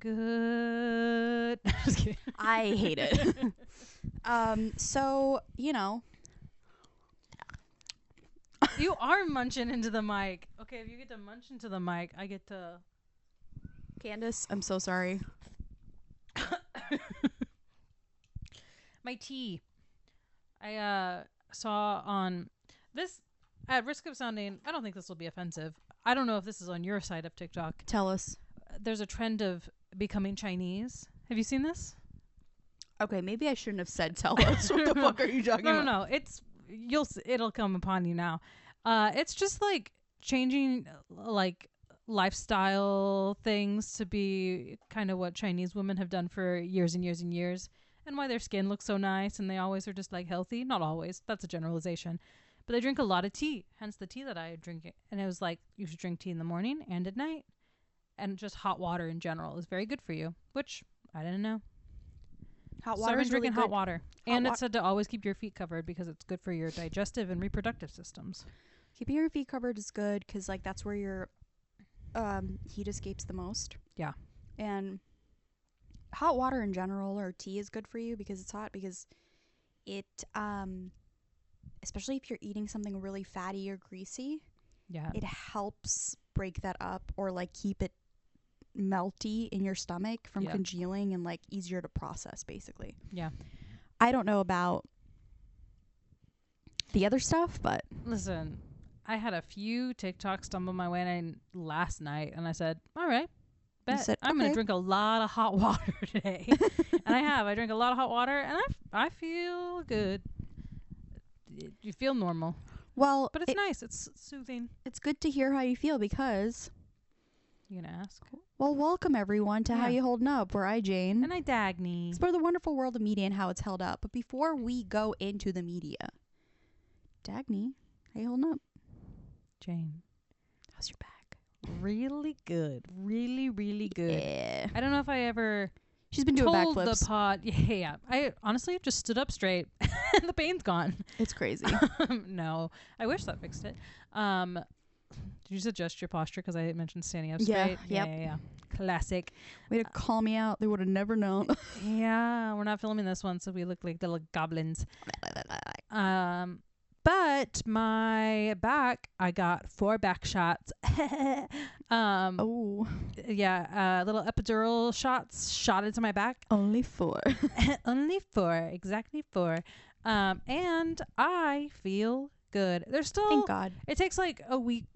good. Just kidding. I hate it. So, you know. You are munching into the mic. Okay, if you get to munch into the mic, I get to. Candace, I'm so sorry. My tea. I saw on this, at risk of sounding, I don't think this will be offensive. I don't know if this is on your side of TikTok. Tell us. There's a trend of becoming Chinese. Have you seen this? Okay, maybe I shouldn't have said tell us. What the fuck are you talking about? No. It'll come upon you now. It's just like changing like lifestyle things to be kind of what Chinese women have done for years and years and years, and why their skin looks so nice and they always are just like healthy. Not always. That's a generalization. But they drink a lot of tea, hence the tea that I drink. And it was like, you should drink tea in the morning and at night. And just hot water in general is very good for you, which I didn't know. Hot So water I've been is really drinking good. hot water. And it said to always keep your feet covered because it's good for your digestive and reproductive systems. Keeping your feet covered is good because, like, that's where your heat escapes the most. Yeah. And hot water in general or tea is good for you because it's hot, because it, especially if you're eating something really fatty or greasy, Yeah. it helps break that up or, like, keep it melty in your stomach from congealing and, like, easier to process, basically. Yeah. I don't know about the other stuff, but Listen, I had a few TikToks stumble my way last night, and I said, all right, bet said, I'm going okay. to drink a lot of hot water today. And I have. I drink a lot of hot water, and I feel good. You feel normal. well, But it's nice. It's soothing. it's good to hear how you feel because, You going to ask? well, welcome everyone to How Yeah. You Holding Up, where I, Jane, And I Dagny. explore the wonderful world of media and how it's held up. But before we go into the media, Dagny, how you holding up? Jane. How's your back? Really good. Really, really good. Yeah. I don't know if I ever She's been doing told backflips. the pod. Yeah. I honestly just stood up straight and the pain's gone. It's crazy. No. I wish that fixed it. Did you just adjust your posture because I mentioned standing up Yeah, straight? yep. Yeah. Classic. Way to call me out. They would have never known. Yeah. We're not filming this one, so we look like little goblins. But my back, I got 4 back shots. Oh, Yeah, little epidural shots shot into my back. only 4. Only 4, exactly 4. And I feel good. There's still, Thank God. it takes like a week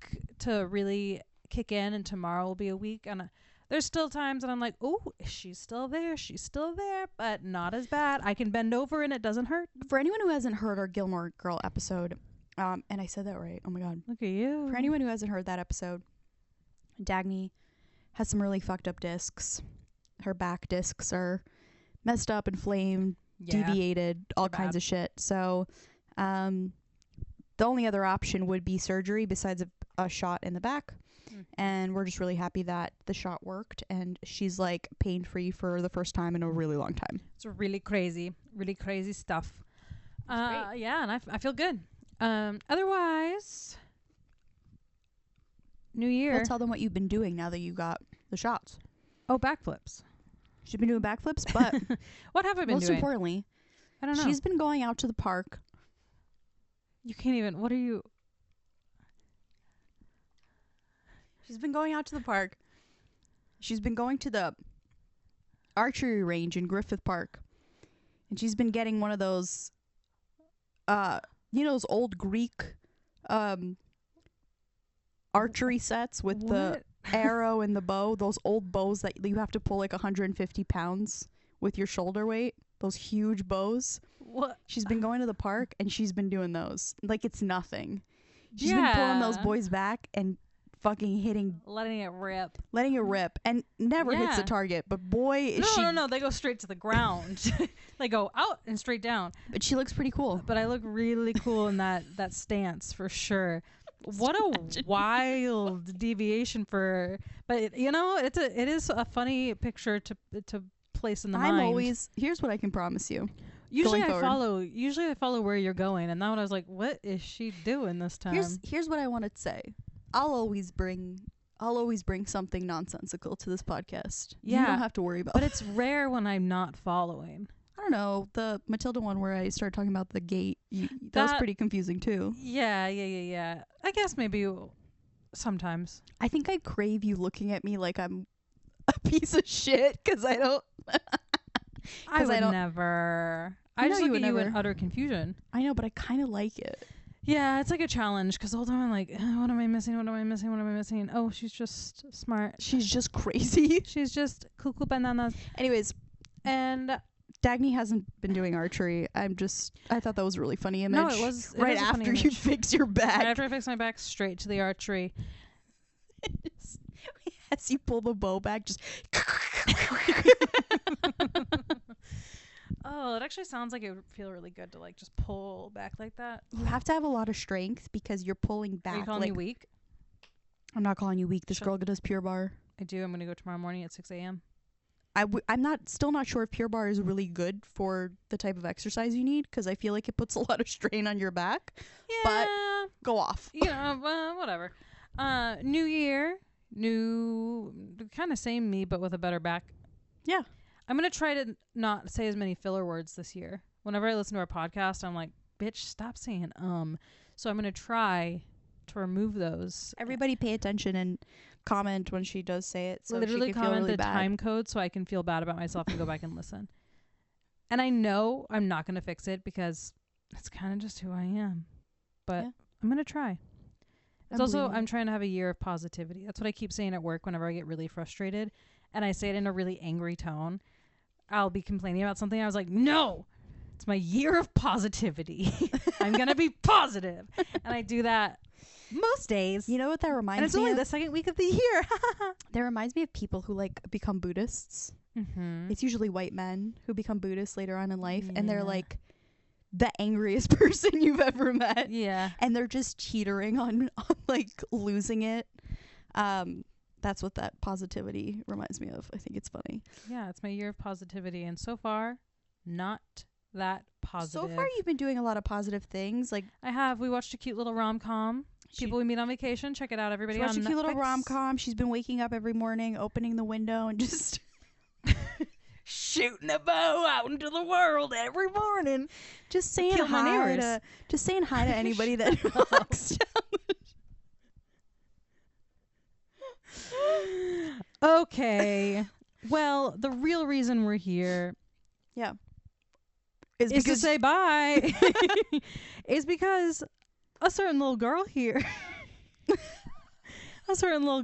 to really kick in, and tomorrow will be a week. And there's still times that I'm like, oh, she's still there. She's still there, but not as bad. I can bend over and it doesn't hurt. For anyone who hasn't heard our Gilmore Girl episode, and I said that right. Oh my God. Look at you. For anyone who hasn't heard that episode, Dagny has some really fucked up discs. Her back discs are messed up, inflamed, deviated, all They're kinds bad. of shit. So, the only other option would be surgery besides a shot in the back. And we're just really happy that the shot worked, and she's like pain free for the first time in a really long time. It's really crazy stuff. great. Yeah, and I feel good. Otherwise, New Year. Well, tell them what you've been doing now that you got the shots. Oh, backflips. She's been doing backflips, but What have I been most doing? importantly, I don't know. she's been going out to the park. You can't even. What are you? She's been going out to the park. She's been going to the archery range in Griffith Park. And she's been getting one of those, those old Greek archery sets with the arrow and the bow. Those old bows that you have to pull like 150 pounds with your shoulder weight. Those huge bows. What? She's been going to the park and she's been doing those. Like it's nothing. She's been pulling those boys back and fucking Letting it rip. letting it rip, and never hits the Yeah. target. But boy, is she. No. They go straight to the ground. They go out and straight down. But she looks pretty cool. But I look really cool in that stance for sure. What a wild deviation for. But it is a funny picture to place in the mind. Here's what I can promise you. Usually going I forward. follow where you're going, and now I was like, what is she doing this time? Here's what I want to say. I'll always bring I'll always bring something nonsensical to this podcast. Yeah. You don't have to worry about But it's rare when I'm not following. I don't know. The Matilda one where I started talking about the gate, that was pretty confusing too. Yeah. I guess maybe sometimes. I think I crave you looking at me like I'm a piece of shit because I don't. I would never. I just look at you in utter confusion. I know, but I kind of like it. Yeah, it's like a challenge because the whole time I'm like, what am I missing? What am I missing? What am I missing? Oh, she's just smart. She's just crazy. She's just cuckoo bananas. Anyways, and Dagny hasn't been doing archery. I thought that was a really funny image. No, it was right after you fix your back. Right after I fix my back, straight to the archery. As you pull the bow back, just. Oh, it actually sounds like it would feel really good to like just pull back like that. You have to have a lot of strength because you're pulling back. Are you calling me weak? I'm not calling you weak. This girl does Pure Barre. I do. I'm going to go tomorrow morning at 6 a.m. I'm still not sure if Pure Barre is really good for the type of exercise you need because I feel like it puts a lot of strain on your back. Yeah. But go off. Whatever. New year, new, kind of same me, but with a better back. Yeah. I'm going to try to not say as many filler words this year. Whenever I listen to our podcast, I'm like, bitch, stop saying So I'm going to try to remove those. Everybody pay attention and comment when she does say it. So literally she can comment feel really the bad. time code so I can feel bad about myself and go back and listen. And I know I'm not going to fix it because it's kind of just who I am. But Yeah. I'm going to try. I'm trying to have a year of positivity. That's what I keep saying at work whenever I get really frustrated. And I say it in a really angry tone. I'll be complaining about something. I was like, no, it's my year of positivity. I'm going to be positive. And I do that most days. You know what that reminds me of? And it's only the second week of the year. That reminds me of people who like become Buddhists. Mm-hmm. It's usually white men who become Buddhists later on in life. And they're Yeah. like the angriest person you've ever met. Yeah. And they're just teetering on like losing it. That's what that positivity reminds me of. I think it's funny. Yeah, it's my year of positivity. And so far, not that positive. So far, you've been doing a lot of positive things. Like I have. We watched a cute little rom-com. People we meet on vacation. Check it out, everybody. She watched on a cute little Netflix. rom-com. She's been waking up every morning, opening the window, and just shooting a bow out into the world every morning. Just saying Kill my hi neighbors. to anybody that walks down. Okay. Well, the real reason we're here is to say bye. Is because a certain little girl here. A certain little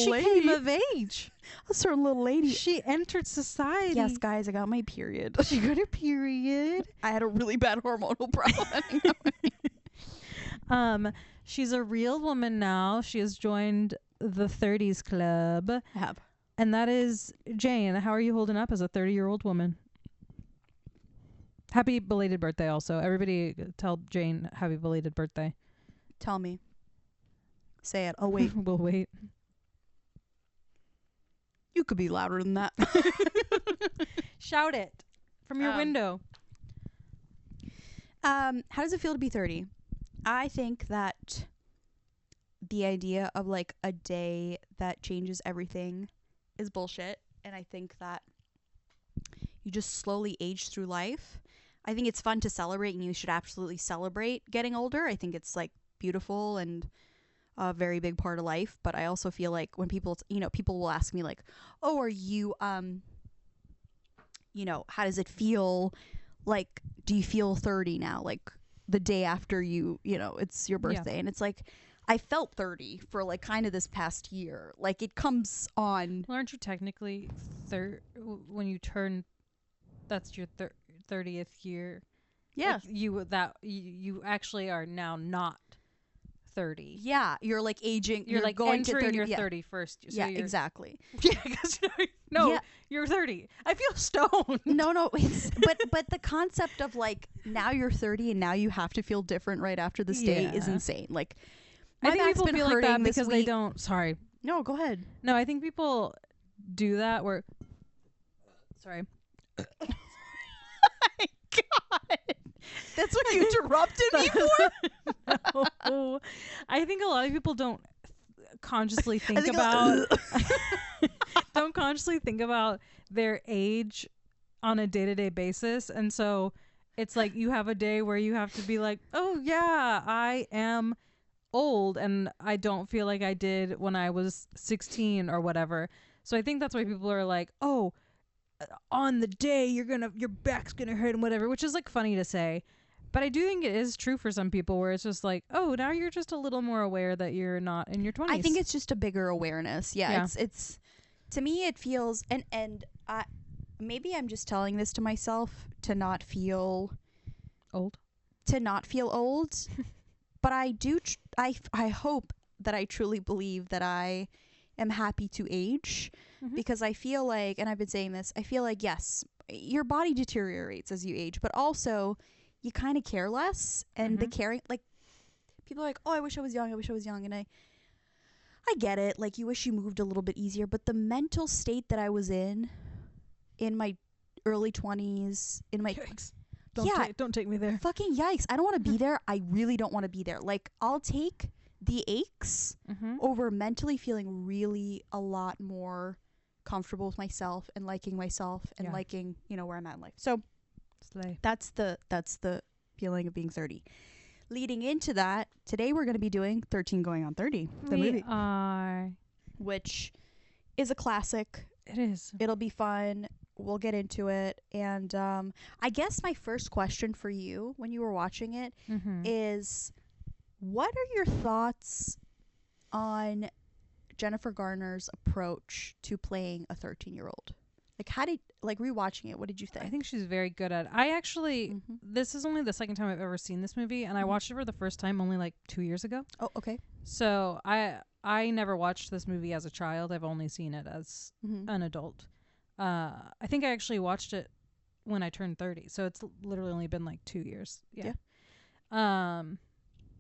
lady. She came of age. A certain little lady. She entered society. Yes, guys, I got my period. She got her period. I had a really bad hormonal problem. She's a real woman now. She has joined the 30s club. I have. And that is Jane. How are you holding up as a 30-year-old woman? Happy belated birthday also. Everybody tell Jane happy belated birthday. Tell me. Say it. I'll wait. We'll wait. You could be louder than that. Shout it from your window. How does it feel to be 30? I think that the idea of like a day that changes everything is bullshit. And I think that you just slowly age through life. I think it's fun to celebrate, and you should absolutely celebrate getting older. I think it's like beautiful and a very big part of life. But I also feel like when people will ask me like, oh, are you, how does it feel? Like, do you feel 30 now? Like the day after it's your birthday. Yeah. And it's like, I felt 30 for like kind of this past year. Like it comes on. Well, aren't you technically when you turn, that's your 30th year? Yeah. Like you actually are now not 30. Yeah, you're like aging. You're like going entering to 30, your 31st. So yeah, exactly. Yeah, because you're 30. I feel stoned. No, it's but the concept of like now you're 30 and now you have to feel different right after this day is insane. Like I think people feel like that because they don't. Sorry. No, go ahead. No, I think people do that where. Sorry. Oh my God. That's what you interrupted me for? No. I think a lot of people don't consciously I think think about don't consciously think about their age on a day-to-day basis. And so it's like you have a day where you have to be like, oh yeah, I am old and I don't feel like I did when I was 16 or whatever. So I think that's why people are like, oh, on the day your back's gonna hurt and whatever, which is like funny to say. But I do think it is true for some people where it's just like, oh, now you're just a little more aware that you're not in your 20s. I think it's just a bigger awareness. Yeah. Yeah. It's to me it feels, and I maybe I'm just telling this to myself to not feel old. But I do I hope that I truly believe that I am happy to age, because I feel like, and I've been saying this, I feel like, yes, your body deteriorates as you age, but also you kind of care less, and the caring, like, people are like, oh, I wish I was young, and I get it, like, you wish you moved a little bit easier, but the mental state that I was in my early 20s, in my Yikes. Don't take me there. Fucking yikes. I don't want to be there. I really don't want to be there. Like, I'll take the aches over mentally feeling really a lot more comfortable with myself and liking myself and liking, where I'm at in life. So Slay. that's the feeling of being 30. Leading into that, today we're going to be doing 13 Going on 30, the movie, which is a classic. It is. It'll be fun. We'll get into it. And I guess my first question for you when you were watching it is, what are your thoughts on Jennifer Garner's approach to playing a 13-year-old? Like, rewatching it, what did you think? I think she's very good at it. I actually, this is only the second time I've ever seen this movie, and I watched it for the first time only like 2 years ago. Oh, okay. So I never watched this movie as a child. I've only seen it as an adult. I think I actually watched it when I turned 30, so it's literally only been like 2 years. Yeah.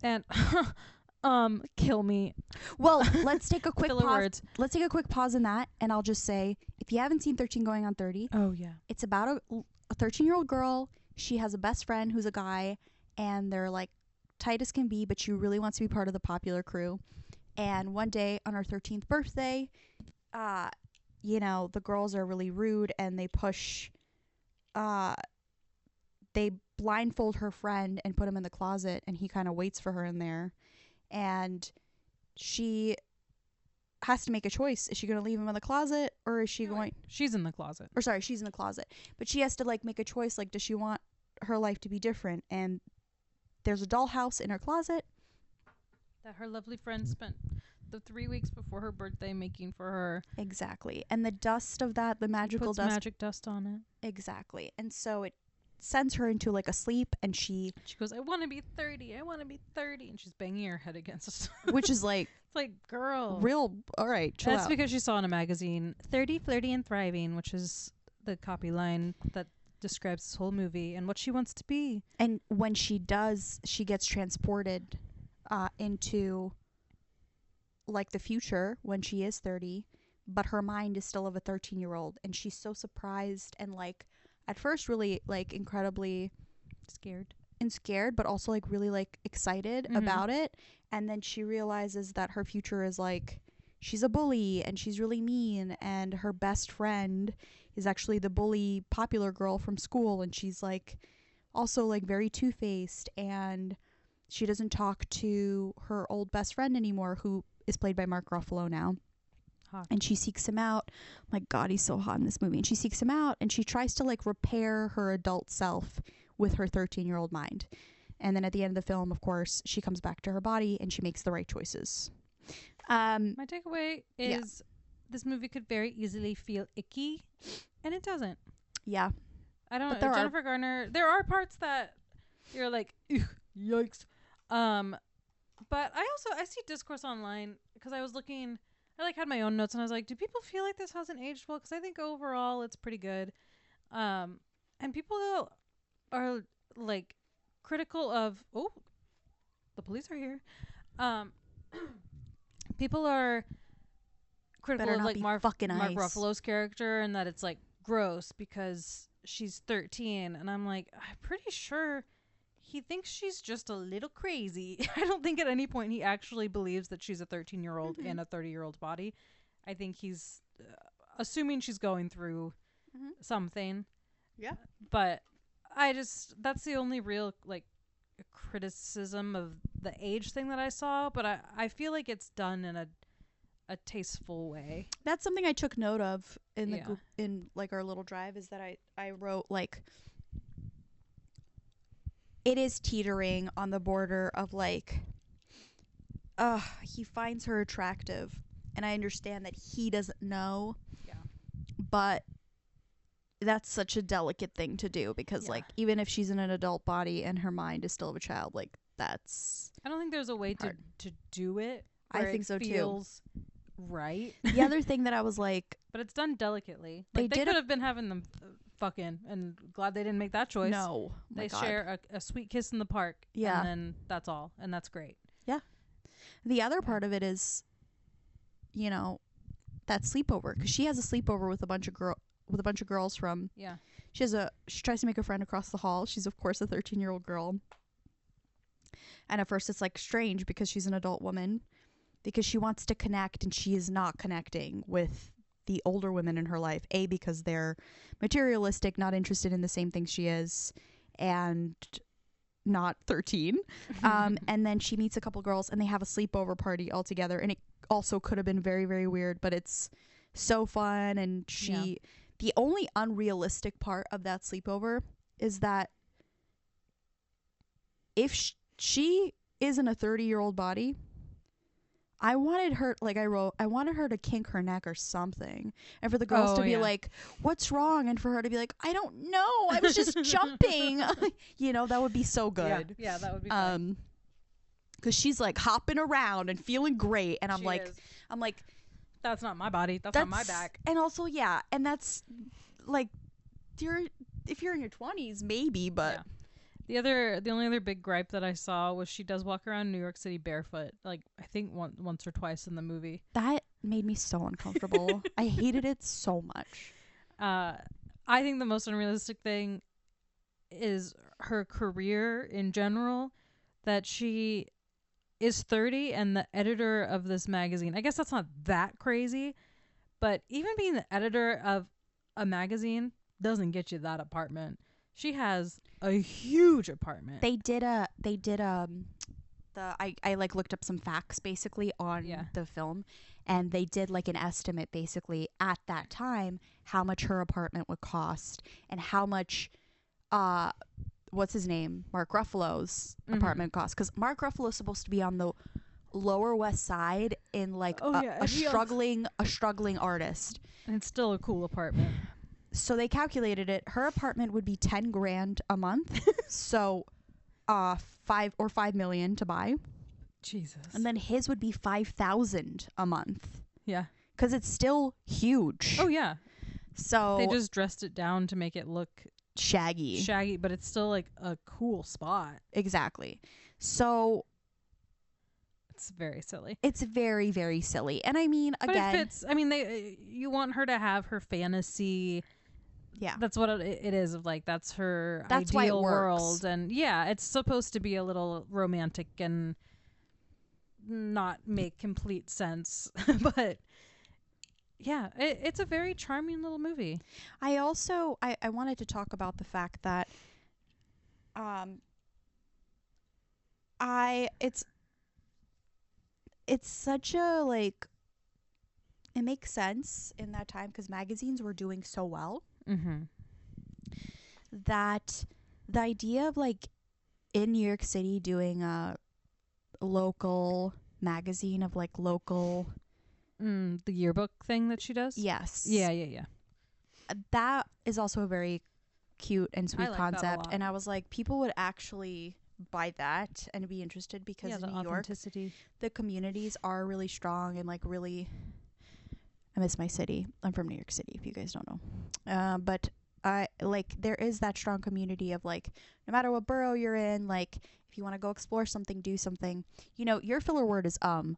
And kill me. Well, let's take a quick Filler pause. words. Let's take a quick pause in that, and I'll just say, if you haven't seen 13 Going on 30, oh yeah, it's about a 13-year-old girl. She has a best friend who's a guy, and they're like tight as can be, but she really wants to be part of the popular crew. And one day on her 13th birthday, the girls are really rude, and they blindfold her friend and put him in the closet, and he kind of waits for her in there, and she has to make a choice. Is she going to leave him in the closet, or is she going... She's in the closet. Or sorry, she's in the closet. But she has to, like, make a choice. Like, does she want her life to be different? And there's a dollhouse in her closet that her lovely friend spent the 3 weeks before her birthday making for her. Exactly. And the dust of that, the magical puts dust... magic dust on it. Exactly. And so it sends her into, like, a sleep, and she goes, I want to be 30, and she's banging her head against which is like, it's like, girl, real, all right, chill that's out. because she saw in a magazine 30, flirty, and thriving, which is the copy line that describes this whole movie and what she wants to be. And when she does, she gets transported into, like, the future when she is 30, but her mind is still of a 13-year-old, and she's so surprised and, like, at first really, like, incredibly scared, but also, like, really, like, excited about it. And then she realizes that her future is, like, she's a bully and she's really mean, and her best friend is actually the bully popular girl from school, and she's, like, also, like, very two-faced, and she doesn't talk to her old best friend anymore, who is played by Mark Ruffalo now. Hot. And she seeks him out. My God, he's so hot in this movie. And she seeks him out, and she tries to, like, repair her adult self with her 13-year-old mind. And then at the end of the film, of course, she comes back to her body and she makes the right choices. My takeaway is this movie could very easily feel icky, and it doesn't. Yeah. I don't know. Jennifer Garner, there are parts that you're like, yikes. But I see discourse online, because I was looking... I, like, had my own notes, and I was like, do people feel like this hasn't aged well? Because I think overall it's pretty good. And people are, like, critical of... Oh, the police are here. People are critical of, like, Mark Ruffalo's character, and that it's, like, gross because she's 13. And I'm like, I'm pretty sure he thinks she's just a little crazy. I don't think at any point he actually believes that she's a 13-year-old in a 30-year-old's body. I think he's assuming she's going through something. Yeah. But that's the only real like criticism of the age thing that I saw, but I feel like it's done in a tasteful way. That's something I took note of in the in like our little drive, is that I wrote like it is teetering on the border of like he finds her attractive, and I understand that he doesn't know. Yeah. But that's such a delicate thing to do, because like even if she's in an adult body and her mind is still of a child, like that's I don't think there's a way to do it. I think so feels right. The other thing that I was like, but it's done delicately. Like, they could have been having them fucking, and glad they didn't make that choice. No, they share a sweet kiss in the park. Yeah, and then that's all, and that's great. Yeah. The other part of it is, you know, that sleepover, because she has a sleepover with a bunch of girls from. Yeah. She tries to make a friend across the hall. She's of course a 13-year-old girl. And at first it's like strange because she's an adult woman, because she wants to connect and she is not connecting with the older women in her life. A, because they're materialistic, not interested in the same things she is, and not 13. And then she meets a couple girls and they have a sleepover party all together. And it also could have been very, very weird, but it's so fun. And the only unrealistic part of that sleepover is that if she is in a 30-year-old body, I wanted her, like I wrote, I wanted her to kink her neck or something. And for the girls to be like, what's wrong? And for her to be like, I don't know, I was just jumping. You know, that would be so good. Yeah, that would be fun. Because she's like hopping around and feeling great. And I'm like, that's not my body. That's not my back. And also, yeah. And that's like, if you're in your 20s, maybe, but. Yeah. The only other big gripe that I saw was she does walk around New York City barefoot, like I think once or twice in the movie. That made me so uncomfortable. I hated it so much. I think the most unrealistic thing is her career in general, that she is 30 and the editor of this magazine. I guess that's not that crazy, but even being the editor of a magazine doesn't get you that apartment. She has a huge apartment. I like looked up some facts basically on the film, and they did like an estimate basically at that time how much her apartment would cost and how much what's his name, Mark Ruffalo's apartment cost, because Mark Ruffalo is supposed to be on the Lower West Side in like a struggling artist, and it's still a cool apartment. So they calculated it. Her apartment would be $10,000 a month. So, $5 million to buy. Jesus. And then his would be $5,000 a month. Yeah. Because it's still huge. Oh yeah. So they just dressed it down to make it look shaggy, but it's still like a cool spot. Exactly. So it's very silly. It's very, very silly. And I mean, again, but it fits. I mean, you want her to have her fantasy. Yeah, that's what it is. Of like, that's her ideal world, and yeah, it's supposed to be a little romantic and not make complete sense. But yeah, it's a very charming little movie. I also I wanted to talk about the fact that it's such a like, it makes sense in that time because magazines were doing so well. That the idea of like in New York City doing a local magazine of like local the yearbook thing that she does. Yes. Yeah. That is also a very cute and sweet concept, and I was like, people would actually buy that and be interested because in New York the communities are really strong and like really, I miss my city. I'm from New York City, if you guys don't know. But I like, there is that strong community of like, no matter what borough you're in, like if you want to go explore something, do something. You know, your filler word is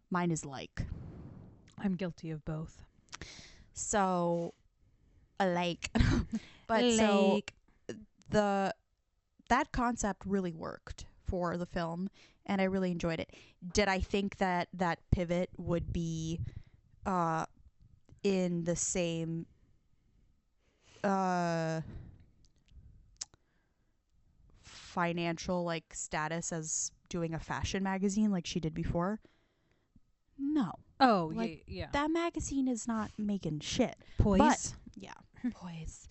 mine is like. I'm guilty of both. So like but like. So that concept really worked for the film, and I really enjoyed it. Did I think that that pivot would be in the same financial like status as doing a fashion magazine like she did before? No. Oh, Like, yeah. That magazine is not making shit. Poise. But yeah, poise.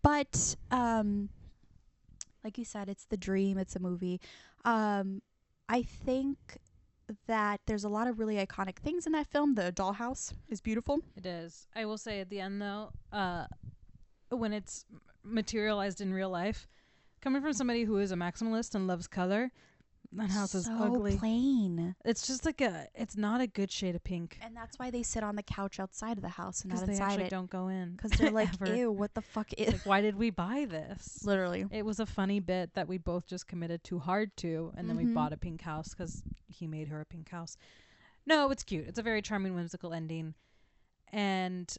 But like you said, it's the dream, it's a movie. I think that there's a lot of really iconic things in that film. The dollhouse is beautiful. It is. I will say at the end though, when it's materialized in real life, coming from somebody who is a maximalist and loves color, that house is ugly. Plain. It's just like it's not a good shade of pink. And that's why they sit on the couch outside of the house and not Because they inside actually it. don't go in. Because they're like, Ever. ew, what the fuck is? Like, why did we buy this? Literally. It was a funny bit that we both just committed too hard to, and then we bought a pink house because he made her a pink house. No, it's cute. It's a very charming, whimsical ending. And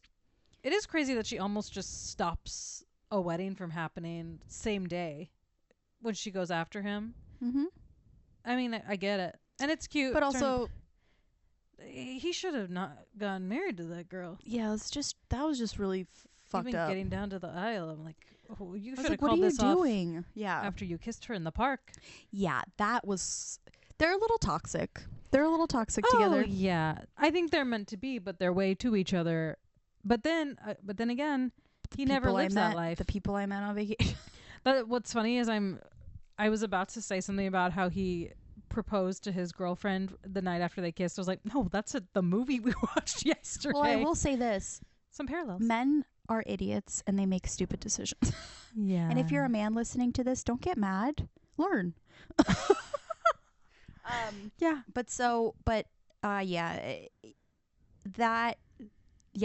it is crazy that she almost just stops a wedding from happening same day when she goes after him. Mm-hmm. I mean, I get it. And it's cute. But also, he should have not gotten married to that girl. yeah, that was just really fucked Even up. getting down to the aisle, I'm like, oh, you I was should have like, what called are you this off doing? Yeah. after you kissed her in the park. Yeah, that was. They're a little toxic. They're a little toxic Oh, together. yeah. I think they're meant to be, but they're way to each other. But then again, he never lives that life. The people I met on vacation. But what's funny is I was about to say something about how he proposed to his girlfriend the night after they kissed. I was like, no, that's the movie we watched yesterday. Well, I will say this. Some parallels. Men are idiots and they make stupid decisions. Yeah. And if you're a man listening to this, don't get mad. Learn. Yeah.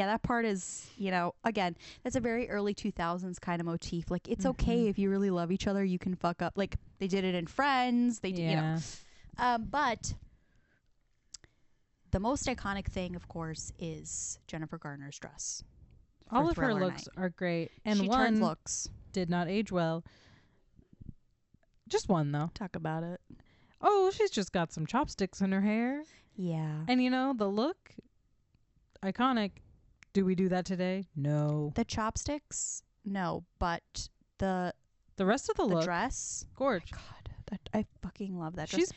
That part is, again, that's a very early 2000s kind of motif. Like, it's okay if you really love each other, you can fuck up. Like, they did it in Friends. They did, but the most iconic thing, of course, is Jennifer Garner's dress. All of her looks are great. And she one turned looks. did not age well. Just one, though. Talk about it. Oh, she's just got some chopsticks in her hair. Yeah. And, the look, iconic. Do we do that today? No. The chopsticks? No, but the rest of the look, dress? gorge. God, I fucking love that dress.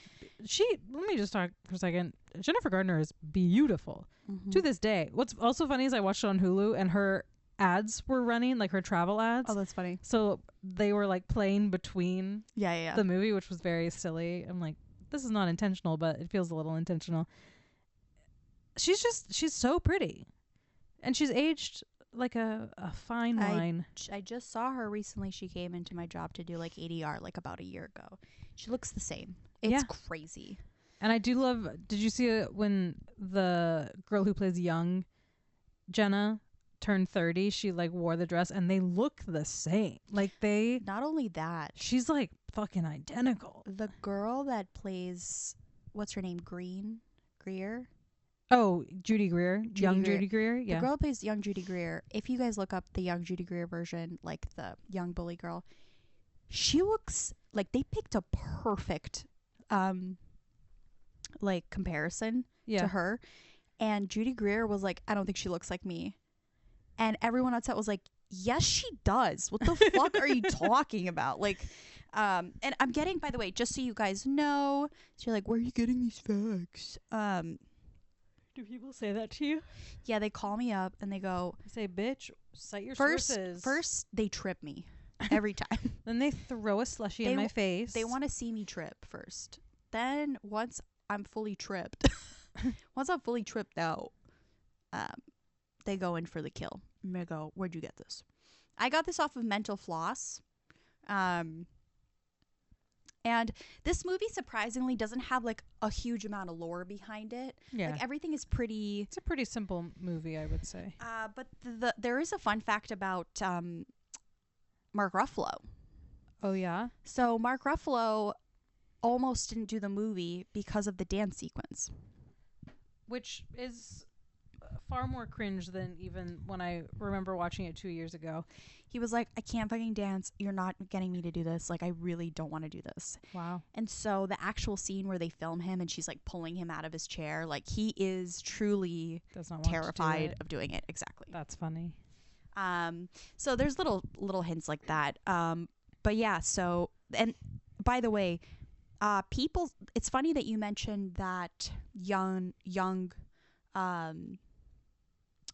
Let me just talk for a second. Jennifer Garner is beautiful to this day. What's also funny is I watched it on Hulu and her ads were running, like her travel ads. Oh, that's funny. So they were like playing between Yeah. the movie, which was very silly. I'm like, this is not intentional, but it feels a little intentional. She's so pretty. And she's aged like a fine wine. I just saw her recently. She came into my job to do like ADR like about a year ago. She looks the same. It's crazy. And I do love, did you see it when the girl who plays young Jenna turned 30? She like wore the dress and they look the same. Like Not only that. She's like fucking identical. The girl that plays, what's her name? Greer? Oh, Judy Greer. Judy Greer. Yeah. The girl plays young Judy Greer. If you guys look up the young Judy Greer version, like the young bully girl, she looks like they picked a perfect like comparison to her. And Judy Greer was like, I don't think she looks like me. And everyone on set was like, yes, she does. What the fuck are you talking about? Like, and I'm getting, by the way, just so you guys know, so you're like, where are you getting these facts? Do people say that to you? Yeah, they call me up and they go, say, bitch, cite your sources. First, they trip me every time. Then they throw a slushie in my face. They want to see me trip first. Then once I'm fully tripped, out, they go in for the kill. And they go, where'd you get this? I got this off of Mental Floss. And this movie surprisingly doesn't have like a huge amount of lore behind it. Yeah. Like everything is pretty. It's a pretty simple movie, I would say. But there is a fun fact about Mark Ruffalo. Oh yeah. So Mark Ruffalo almost didn't do the movie because of the dance sequence, which is far more cringe than even when I remember watching it 2 years ago. He was like, I can't fucking dance. You're not getting me to do this. Like, I really don't want to do this. Wow. And so the actual scene where they film him and she's like pulling him out of his chair, like he is truly Does not want terrified to do it. of doing it. Exactly. That's funny. So there's little hints like that. But yeah, so, and by the way, people, it's funny that you mentioned that young,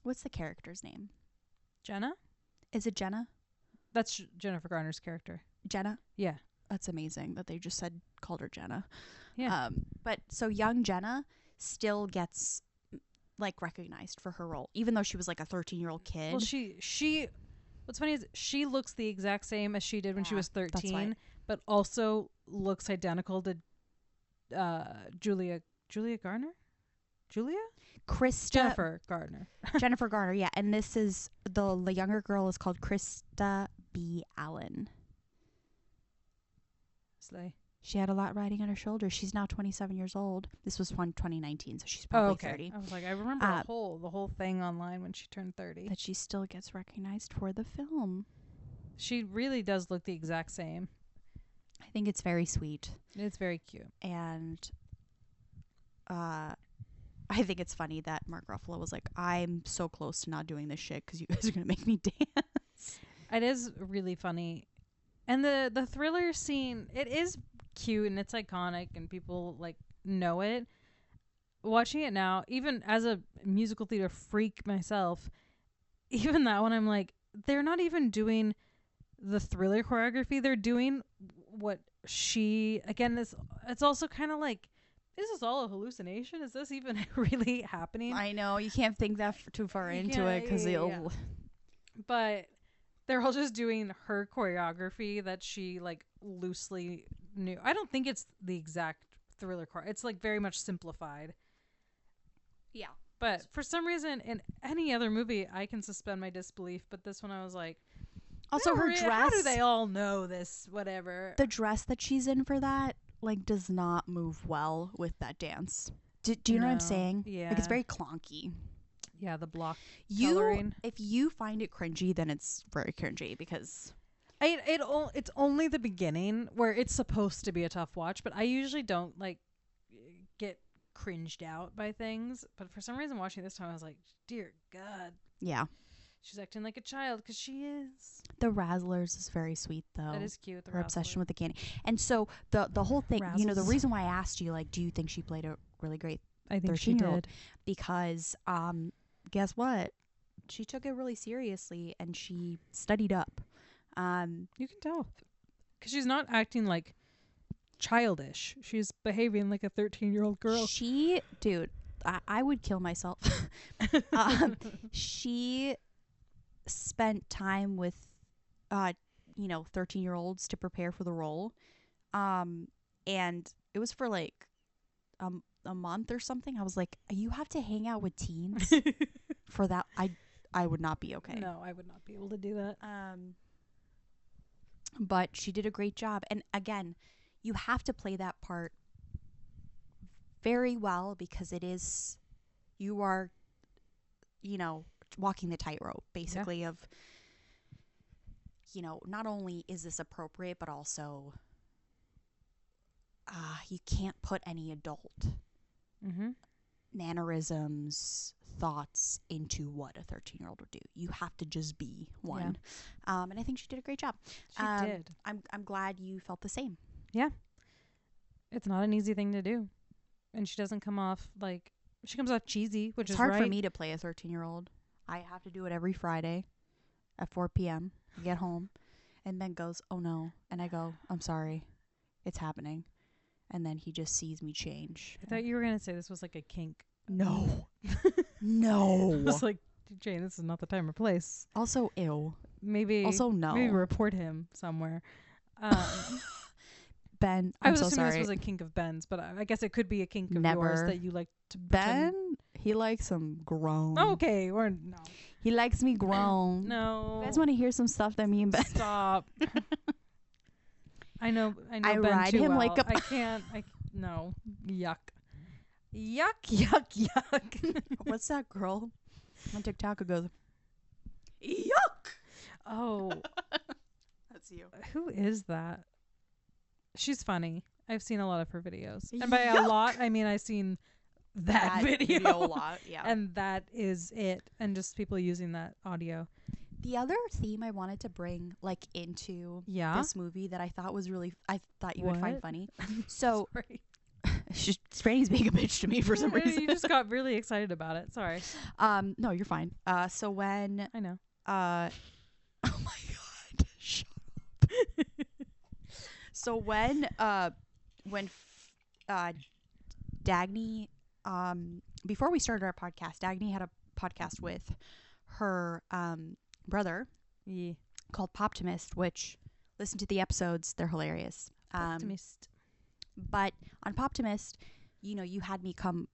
what's the character's name? Jenna? Is it Jenna? That's Jennifer Garner's character. Jenna? Yeah. That's amazing that they just called her Jenna. Yeah. But so young Jenna still gets like recognized for her role, even though she was like a 13-year-old kid. Well, she what's funny is she looks the exact same as she did when she was 13, but also looks identical to Julia Garner? Jennifer Garner. Jennifer Garner, yeah. And this is the younger girl is called Krista B. Allen. Slay. She had a lot riding on her shoulders. She's now 27 years old. This was 2019, so she's probably 30. I was like, I remember the whole thing online when she turned 30. That she still gets recognized for the film. She really does look the exact same. I think it's very sweet. It's very cute. And I think it's funny that Mark Ruffalo was like, I'm so close to not doing this shit because you guys are going to make me dance. It is really funny. And the thriller scene, it is cute and it's iconic and people like know it. Watching it now, even as a musical theater freak myself, even that one I'm like, they're not even doing the thriller choreography. They're doing what she, again, this, it's also kind of like, is this all a hallucination? Is this even really happening? I know. You can't think that too far into it because it'll... But they're all just doing her choreography that she like loosely knew. I don't think it's the exact thriller choreo. It's like very much simplified. Yeah. But for some reason in any other movie I can suspend my disbelief, but this one I was like, also her dress, how do they all know this? Whatever. The dress that she's in for that like does not move well with that dance. Do you know what I'm saying? Yeah. Like it's very clunky. Yeah, the block coloring. If you find it cringy, then it's very cringy because it's only the beginning where it's supposed to be a tough watch, but I usually don't like get cringed out by things. But for some reason, watching this time, I was like, dear God. Yeah. She's acting like a child because she is. The Razzlers is very sweet though. That is cute. Her obsession with the candy. And so the whole thing, Razzles. you know, the reason why I asked you, like, do you think she played a really great I think she 13-year-old? did. Because guess what? She took it really seriously and she studied up. You can tell. Because she's not acting like childish. She's behaving like a 13-year-old girl. Dude, I would kill myself. She spent time with 13-year-olds to prepare for the role, and it was for like a month or something. I was like, you have to hang out with teens for that. I would not be okay. No, I would not be able to do that. But she did a great job, and again, you have to play that part very well because you are walking the tightrope basically of, not only is this appropriate, but also you can't put any adult mannerisms, thoughts into what a 13-year-old would do. You have to just be one. And I think she did a great job. She did. I'm glad you felt the same. Yeah. It's not an easy thing to do. And she doesn't come off like, she comes off cheesy, which it's is hard right. for me to play a 13-year-old. I have to do it every Friday at 4 p.m. I get home, and Ben goes, "Oh no," and I go, "I'm sorry, it's happening," and then he just sees me change. I thought you were gonna say this was like a kink. No, no. I was like, Jane, this is not the time or place. Also, ew. Maybe. Also, no. Maybe report him somewhere. Ben, I was so assuming sorry. this was a kink of Ben's, but I guess it could be a kink of Never. yours that you like to Ben, he likes him grown. Okay, or no. He likes me grown. No. You guys want to hear some stuff that me and Ben... Stop. I know I Ben ride too him well. like a... I can't. No. Yuck. Yuck, yuck, yuck. What's that girl? on TikTok, it goes, yuck. Oh, That's you. who is that? She's funny. I've seen a lot of her videos. And by a Yuck. lot, I mean I've seen that video. a lot, yeah. And that is it. And just people using that audio. The other theme I wanted to bring like into Yeah. this movie that I thought was really, I thought you would find What? funny. So Sorry. Spranny's being a bitch to me for some reason. You just got really excited about it. Sorry. No, you're fine. So when, I know. oh my God, shut up. So when Dagny, before we started our podcast, Dagny had a podcast with her brother Yeah. called Poptimist, which listen to the episodes, they're hilarious. Optimist. But on Poptimist, you know, you had me come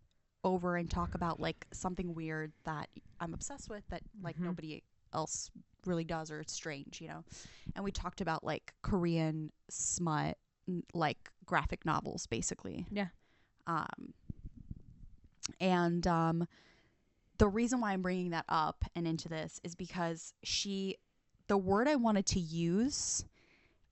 over and talk about like something weird that I'm obsessed with that like nobody else really does, or it's strange, you know. And we talked about like Korean smut, like graphic novels basically. Yeah. And the reason why I'm bringing that up and into this is because the word I wanted to use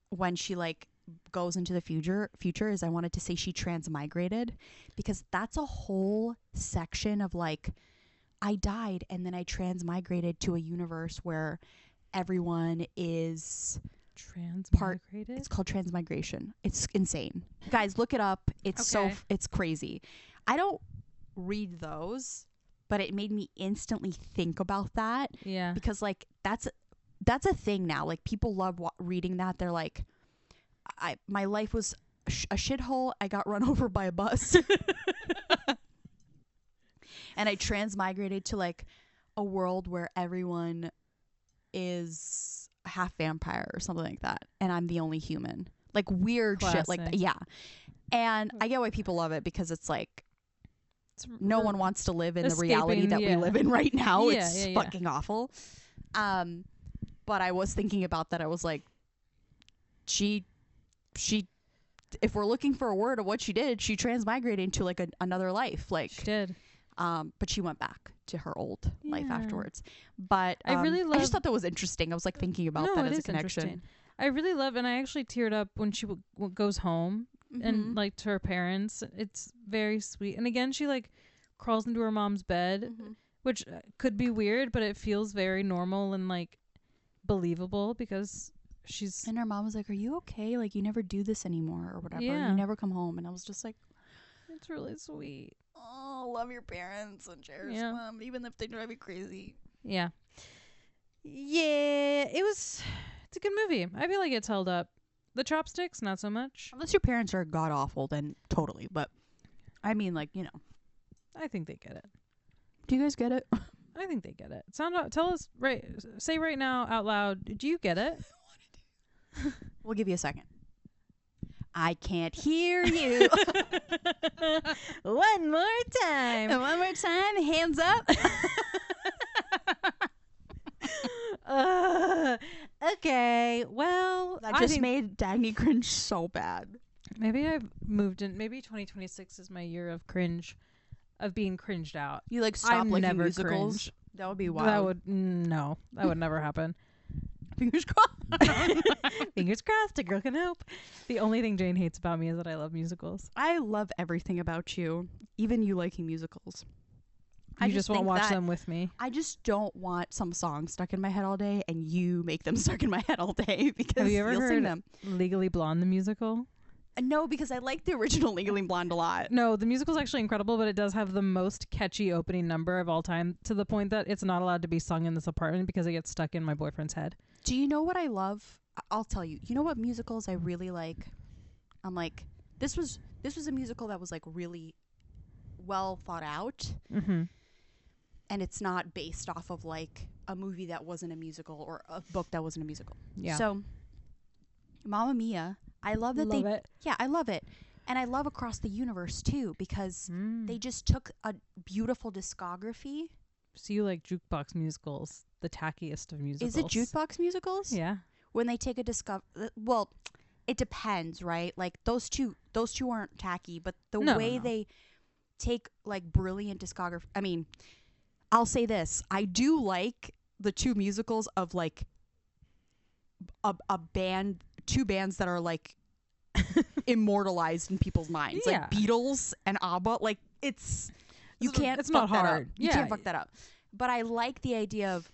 when she like goes into the future is I wanted to say she transmigrated, because that's a whole section of like, I died and then I transmigrated to a universe where everyone is Transmigrated? it's called transmigration. It's insane. Guys, look it up. It's Okay. it's crazy. I don't read those, but it made me instantly think about that, Yeah. because like that's a thing now. Like people love reading that. They're like, my life was a shithole. I got run over by a bus. And I transmigrated to like a world where everyone is half vampire or something like that, and I'm the only human. Like weird shit like that. Classic. Yeah. And I get why people love it, because it's like no one wants to live in the reality that we live in right now. Yeah, It's yeah. fucking awful. But I was thinking about that. I was like, she if we're looking for a word of what she did, she transmigrated into like another life. Like She did. but she went back to her old life Yeah. afterwards. But I really I love- just thought that was interesting. I was like thinking about No, that it as a is connection. interesting. I really love, and I actually teared up when she goes home and like to her parents. It's very sweet. And again, she like crawls into her mom's bed, which could be weird, but it feels very normal and like believable, because she's And her mom was like, "Are you okay? Like you never do this anymore or whatever. Yeah. You never come home." And I was just like, it's really sweet. "Oh, love your parents and cherish Yeah. them, even if they drive you crazy." Yeah. Yeah, it's a good movie. I feel like it's held up. The chopsticks, not so much. Unless your parents are god awful, then totally. But I mean, like, you know, I think they get it. do you guys get it? I think they get it. Tell us say right now out loud, do you get it? We'll give you a second. I can't hear you. One more time. One more time, hands up. Okay. Well, That I just think made Dagny cringe so bad. maybe I've moved in. Maybe 2026 is my year of cringe, of being cringed out. You like stop I'm liking never musicals. cringe. That would be wild. That would never happen. Fingers crossed. Fingers crossed. A girl can hope. The only thing Jane hates about me is that I love musicals. I love everything about you, even you liking musicals. You just won't think watch that them with me. I just don't want some songs stuck in my head all day, and you make them stuck in my head all day because Have you ever you'll heard sing them. Legally Blonde, the musical? No, because I like the original Legally Blonde a lot. No, the musical's actually incredible, but it does have the most catchy opening number of all time, to the point that it's not allowed to be sung in this apartment because it gets stuck in my boyfriend's head. Do you know what I love? I'll tell you. You know what musicals I really like? I'm like, this was a musical that was like really well thought out. Mm-hmm. And it's not based off of like a movie that wasn't a musical or a book that wasn't a musical. Yeah. So Mamma Mia, I love that Love it. Yeah, I love it. And I love Across the Universe too, because Mm. they just took a beautiful discography. So you like jukebox musicals, the tackiest of musicals. Is it jukebox musicals? Yeah. When they take a well, it depends, right? Like those two aren't tacky, but the No, way no. they take like brilliant discography. I mean, I'll say this. I do like the two musicals of like a band, two bands that are like immortalized in people's minds. Yeah. Like Beatles and ABBA. Like it's can't it's fuck not that hard. up. You Yeah. can't fuck that up. But I like the idea of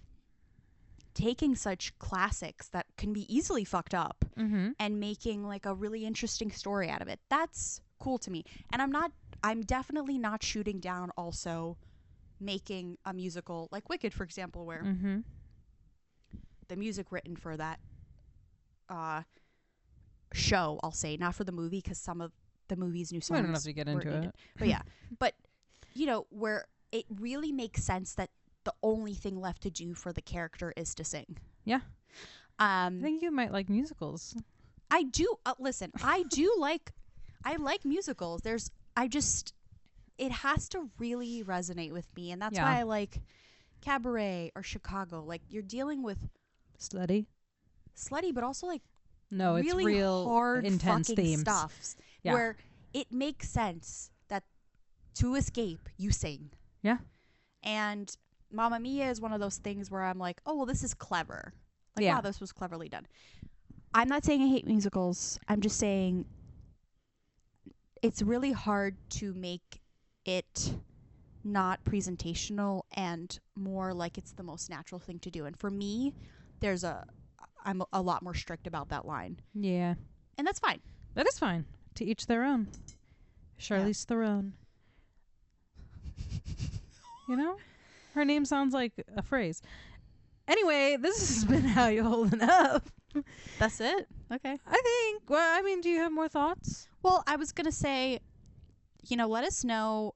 taking such classics that can be easily fucked up Mm-hmm. and making like a really interesting story out of it. That's cool to me. And I'm definitely not shooting down also making a musical like Wicked, for example, where Mm-hmm. the music written for that show, I'll say, not for the movie, because some of the movie's new songs We don't have to get were into in it. But yeah, but you know, where it really makes sense that the only thing left to do for the character is to sing. Yeah. I I think you might like musicals. do listen. I like musicals. It has to really resonate with me, and that's Yeah. why I like Cabaret or Chicago. Like you're dealing with Slutty. slutty, but also like No, it's really real hard intense fucking themes. stuff Yeah. where it makes sense that to escape you sing. Yeah. And Mamma Mia is one of those things where I'm like, oh well, this is clever. Like Yeah. wow, this was cleverly done. I'm not saying I hate musicals. I'm just saying it's really hard to make it not presentational and more like it's the most natural thing to do. And for me, I'm a lot more strict about that line. Yeah. And that's fine. That is fine. To each their own. Charlize Theron. You know? Her name sounds like a phrase. Anyway, this has been How You Holding Up. That's it. Okay. I think. Well, I mean, do you have more thoughts? Well, I was going to say, let us know.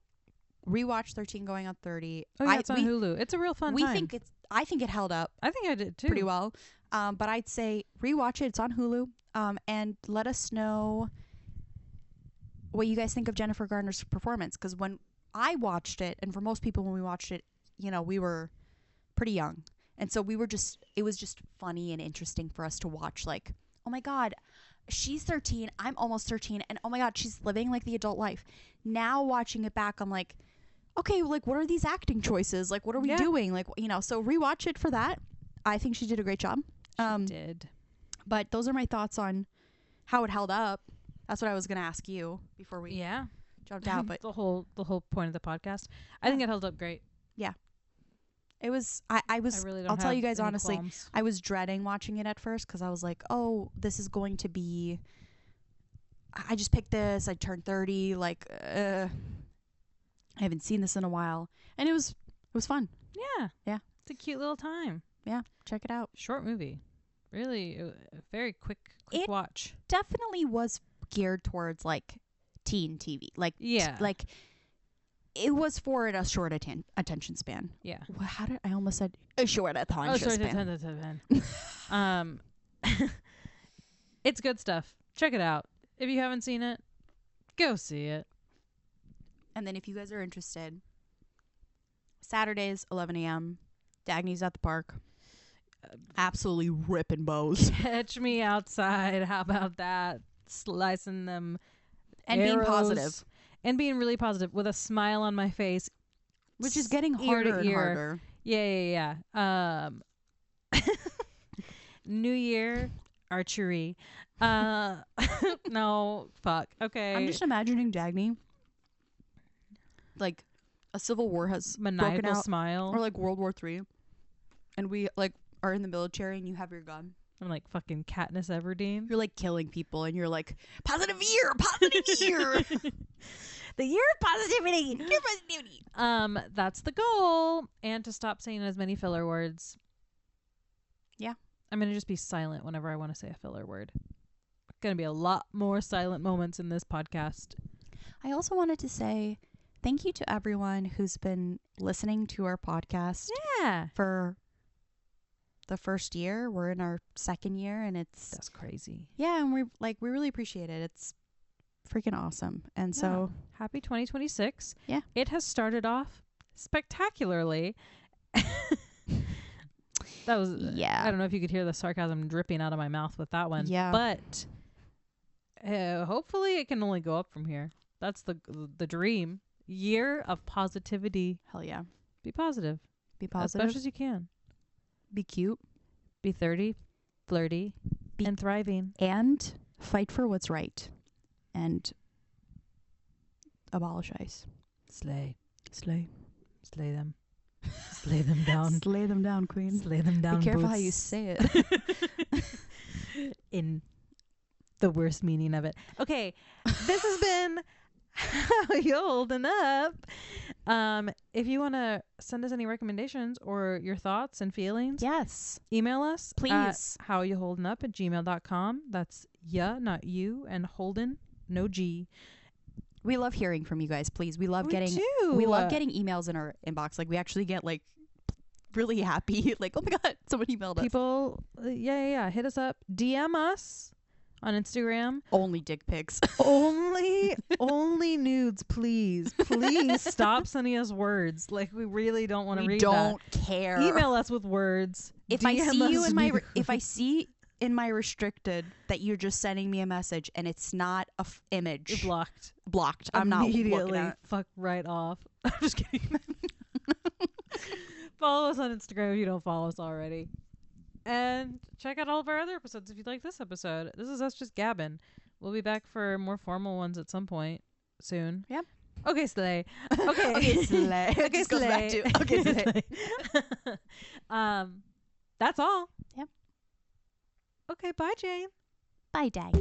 Rewatch 13 going on 30. Oh, yeah, it's on Hulu. It's a real fun time. I think it held up I think I did too. pretty well. But I'd say rewatch it. It's on Hulu. And let us know what you guys think of Jennifer Garner's performance. Because when I watched it, and for most people when we watched it, we were pretty young. And so it was just funny and interesting for us to watch. Like, oh my God, she's 13. I'm almost 13. And oh my God, she's living like the adult life. Now watching it back, I'm like, okay, like what are these acting choices? Like, what are we doing? Like, so rewatch it for that. I think she did a great job. She did. But those are my thoughts on how it held up. That's what I was going to ask you before we jumped out. But the whole point of the podcast. I think it held up great. it was, I was, I really don't I'll tell have you guys any honestly, qualms. I was dreading watching it at first because I was like, oh, this is going to be, I just picked this. I turned 30. Like, I haven't seen this in a while. And it was fun. Yeah. Yeah. It's a cute little time. Yeah. Check it out. Short movie. Really a very quick It- watch. Definitely was geared towards like teen TV. Like, Yeah. like it was for a short attention span. Yeah. How did I almost said a short attention span? It's good stuff. Check it out. If you haven't seen it, go see it. And then if you guys are interested, Saturdays, 11 a.m., Dagny's at the park. Absolutely ripping bows. Catch me outside. How about that? Slicing them And being arrows positive. and being really positive with a smile on my face, Which is getting ear to harder and ear. harder. Yeah. New Year archery. No, fuck. Okay. I'm just imagining Dagny. Like, a civil war has broken maniacal out. smile. Or like World War III. And we like are in the military and you have your gun. I'm like fucking Katniss Everdeen. You're like killing people and you're like, positive year. The year of positivity. Year of positivity. That's the goal. And to stop saying as many filler words. Yeah. I'm gonna just be silent whenever I want to say a filler word. Gonna be a lot more silent moments in this podcast. I also wanted to say thank you to everyone who's been listening to our podcast Yeah. for the first year. We're in our second year and it's That's crazy. yeah, and we really appreciate it. It's freaking awesome. And so Happy 2026. Yeah. It has started off spectacularly. That was yeah. I don't know if you could hear the sarcasm dripping out of my mouth with that one. Yeah. But hopefully it can only go up from here. That's the dream. Year of positivity. Hell yeah. Be positive. Be as positive. much as you can. Be cute. Be 30, flirty, Be- and thriving. And fight for what's right. And abolish ICE. Slay. Slay. Slay them. Slay them down. Slay them down, queen. Slay them down. Be careful how boots. you say it. In the worst meaning of it. Okay, this has been How You Holding Up. If you want to send us any recommendations or your thoughts and feelings, Yes. email us. Please. At howyoholdingup@gmail.com. That's yeah, not you, and Holden, no G. We love hearing from you guys, please. We love We getting do. we love getting emails in our inbox. Like we actually get like really happy. Like, oh my god, someone emailed us. People. Yeah. Hit us up. DM us on Instagram. Only dick pics. only nudes, please. Please stop sending us words. Like we really don't want to read that. We don't care. Email us with words. If I DM see you us in my nudes. if I see in my restricted that you're just sending me a message and it's not a image, You're blocked. I'm not looking immediately at it. fuck right off. I'm just kidding. Follow us on Instagram if you don't follow us already. And check out all of our other episodes if you like this episode. This is us just gabbing. We'll be back for more formal ones at some point soon. Yep. Okay, Slay. Okay. Okay, Slay. It Okay, just goes back Slay. to okay, Slay. That's all. Yep. Okay, bye, Jane. Bye, Dag.